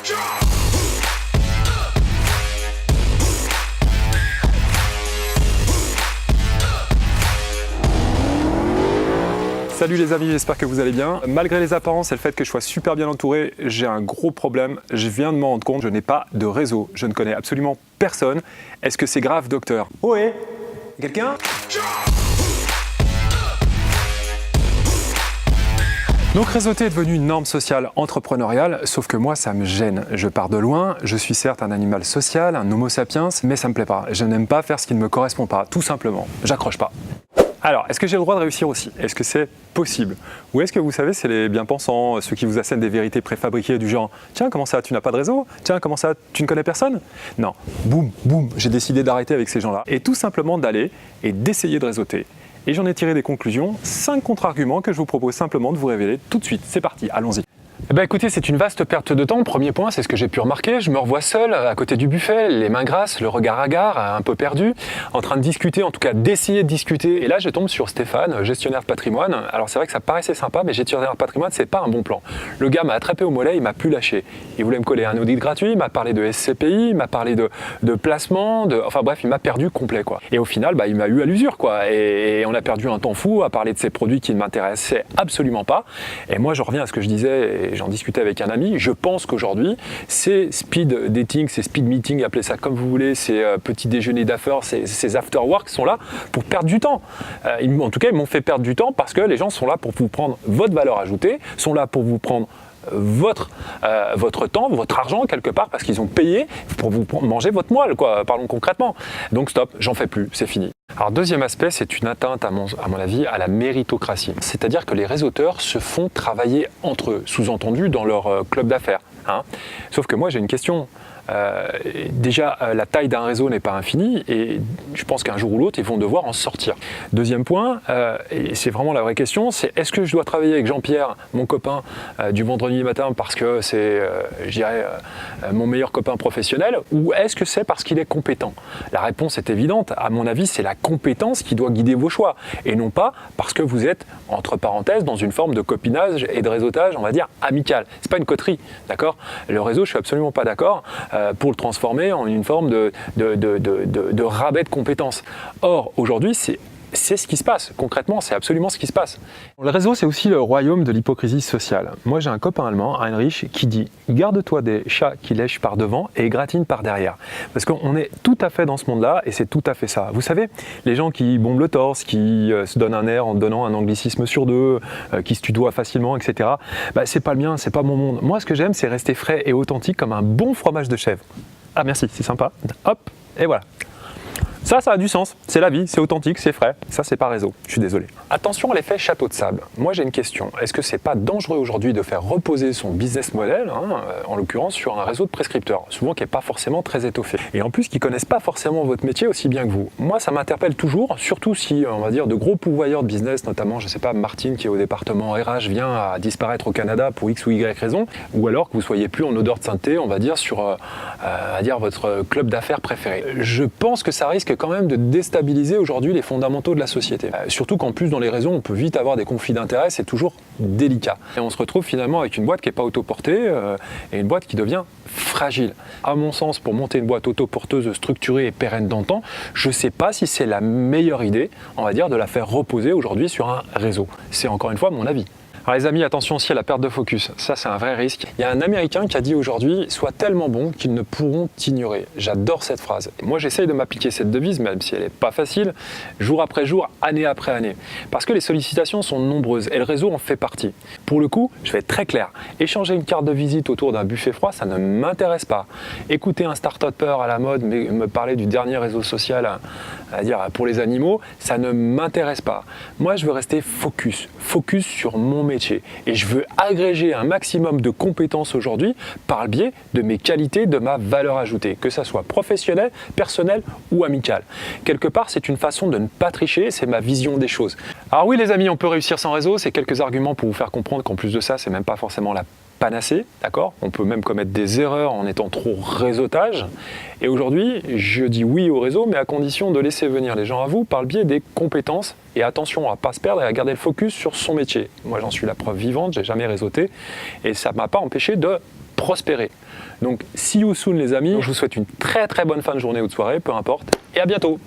Salut les amis, j'espère que vous allez bien. Malgré les apparences et le fait que je sois super bien entouré, j'ai un gros problème. Je viens de m'en rendre compte, je n'ai pas de réseau. Je ne connais absolument personne. Est-ce que c'est grave, docteur? Ouais. Quelqu'un? Donc réseauter est devenu une norme sociale entrepreneuriale, sauf que moi ça me gêne. Je pars de loin, je suis certes un animal social, un homo sapiens, mais ça me plaît pas. Je n'aime pas faire ce qui ne me correspond pas, tout simplement. J'accroche pas. Alors, est-ce que j'ai le droit de réussir aussi? Est-ce que c'est possible? Ou est-ce que vous savez, c'est les bien-pensants, ceux qui vous assènent des vérités préfabriquées du genre « Tiens, comment ça, tu n'as pas de réseau? Tiens, comment ça, tu ne connais personne ?» Non, boum, boum, j'ai décidé d'arrêter avec ces gens-là et tout simplement d'aller et d'essayer de réseauter. Et j'en ai tiré des conclusions, 5 contre-arguments que je vous propose simplement de vous révéler tout de suite. C'est parti, allons-y. Eh ben écoutez, c'est une vaste perte de temps. Premier point, c'est ce que j'ai pu remarquer. Je me revois seul à côté du buffet, les mains grasses, le regard hagard, un peu perdu, en train de discuter, en tout cas d'essayer de discuter. Et là, je tombe sur Stéphane, gestionnaire de patrimoine. Alors c'est vrai que ça paraissait sympa, mais gestionnaire de patrimoine, c'est pas un bon plan. Le gars m'a attrapé au mollet, il m'a plus lâché. Il voulait me coller un audit gratuit, il m'a parlé de SCPI, il m'a parlé de placement, enfin bref, il m'a perdu complet quoi. Et au final, il m'a eu à l'usure quoi. Et on a perdu un temps fou à parler de ces produits qui ne m'intéressaient absolument pas. Et moi, je reviens à ce que je disais, et j'en discutais avec un ami. Je pense qu'aujourd'hui, ces speed dating, ces speed meetings, appelez ça comme vous voulez, ces petits déjeuners d'affaires, ces after work sont là pour perdre du temps. En tout cas, ils m'ont fait perdre du temps parce que les gens sont là pour vous prendre votre valeur ajoutée, sont là pour vous prendre votre temps, votre argent quelque part, parce qu'ils ont payé pour vous manger votre moelle, quoi, parlons concrètement. Donc stop, j'en fais plus, c'est fini. Alors deuxième aspect, c'est une atteinte à mon avis à la méritocratie. C'est-à-dire que les réseauteurs se font travailler entre eux, sous-entendu dans leur club d'affaires. Hein. Sauf que moi j'ai une question. Déjà, la taille d'un réseau n'est pas infinie et je pense qu'un jour ou l'autre, ils vont devoir en sortir. Deuxième point, et c'est vraiment la vraie question, c'est est-ce que je dois travailler avec Jean-Pierre, mon copain du vendredi matin parce que c'est, je dirais, mon meilleur copain professionnel, ou est-ce que c'est parce qu'il est compétent? La réponse est évidente. À mon avis, c'est la compétence qui doit guider vos choix et non pas parce que vous êtes, entre parenthèses, dans une forme de copinage et de réseautage, on va dire, amical. C'est pas une coterie, d'accord? Le réseau, je suis absolument pas d'accord pour le transformer en une forme de rabais de compétences. Or, aujourd'hui, c'est ce qui se passe. Concrètement, c'est absolument ce qui se passe. Le réseau, c'est aussi le royaume de l'hypocrisie sociale. Moi, j'ai un copain allemand, Heinrich, qui dit « Garde-toi des chats qui lèchent par devant et gratinent par derrière ». Parce qu'on est tout à fait dans ce monde-là et c'est tout à fait ça. Vous savez, les gens qui bombent le torse, qui se donnent un air en donnant un anglicisme sur deux, qui se tutoient facilement, etc. C'est pas le mien, c'est pas mon monde. Moi, ce que j'aime, c'est rester frais et authentique comme un bon fromage de chèvre. Ah merci, c'est sympa. Hop, et voilà. Ça a du sens, c'est la vie, c'est authentique, c'est frais. Ça, c'est pas réseau, je suis désolé. Attention à l'effet château de sable. Moi, j'ai une question. Est-ce que c'est pas dangereux aujourd'hui de faire reposer son business model, en l'occurrence sur un réseau de prescripteurs, souvent qui n'est pas forcément très étoffé, et en plus qui connaissent pas forcément votre métier aussi bien que vous? Moi, ça m'interpelle toujours, surtout si, on va dire, de gros pourvoyeurs de business, notamment, je sais pas, Martine qui est au département RH vient à disparaître au Canada pour X ou Y raison, ou alors que vous soyez plus en odeur de sainteté, on va dire, sur votre club d'affaires préféré. Je pense que ça risque quand même de déstabiliser aujourd'hui les fondamentaux de la société. Surtout qu'en plus dans les réseaux on peut vite avoir des conflits d'intérêts, c'est toujours délicat. Et on se retrouve finalement avec une boîte qui n'est pas autoportée et une boîte qui devient fragile. À mon sens, pour monter une boîte autoporteuse, structurée et pérenne dans le temps, je ne sais pas si c'est la meilleure idée, on va dire, de la faire reposer aujourd'hui sur un réseau. C'est encore une fois mon avis. Alors les amis, attention aussi à la perte de focus, ça c'est un vrai risque. Il y a un Américain qui a dit aujourd'hui « Sois tellement bon qu'ils ne pourront t'ignorer ». J'adore cette phrase. Et moi j'essaye de m'appliquer cette devise, même si elle n'est pas facile, jour après jour, année après année. Parce que les sollicitations sont nombreuses et le réseau en fait partie. Pour le coup, je vais être très clair, échanger une carte de visite autour d'un buffet froid, ça ne m'intéresse pas. Écouter un start-upper à la mode me parler du dernier réseau social, à dire pour les animaux, ça ne m'intéresse pas. Moi je veux rester focus sur mon métier. Et je veux agréger un maximum de compétences aujourd'hui par le biais de mes qualités, de ma valeur ajoutée, que ça soit professionnel, personnel ou amical. Quelque part, c'est une façon de ne pas tricher, c'est ma vision des choses. Alors oui les amis, on peut réussir sans réseau, c'est quelques arguments pour vous faire comprendre qu'en plus de ça, c'est même pas forcément la panacée, d'accord? On peut même commettre des erreurs en étant trop réseautage. Et aujourd'hui, je dis oui au réseau, mais à condition de laisser venir les gens à vous par le biais des compétences. Et attention à ne pas se perdre et à garder le focus sur son métier. Moi, j'en suis la preuve vivante, j'ai jamais réseauté. Et ça ne m'a pas empêché de prospérer. Donc, see you soon les amis. Je vous souhaite une très très bonne fin de journée ou de soirée, peu importe. Et à bientôt.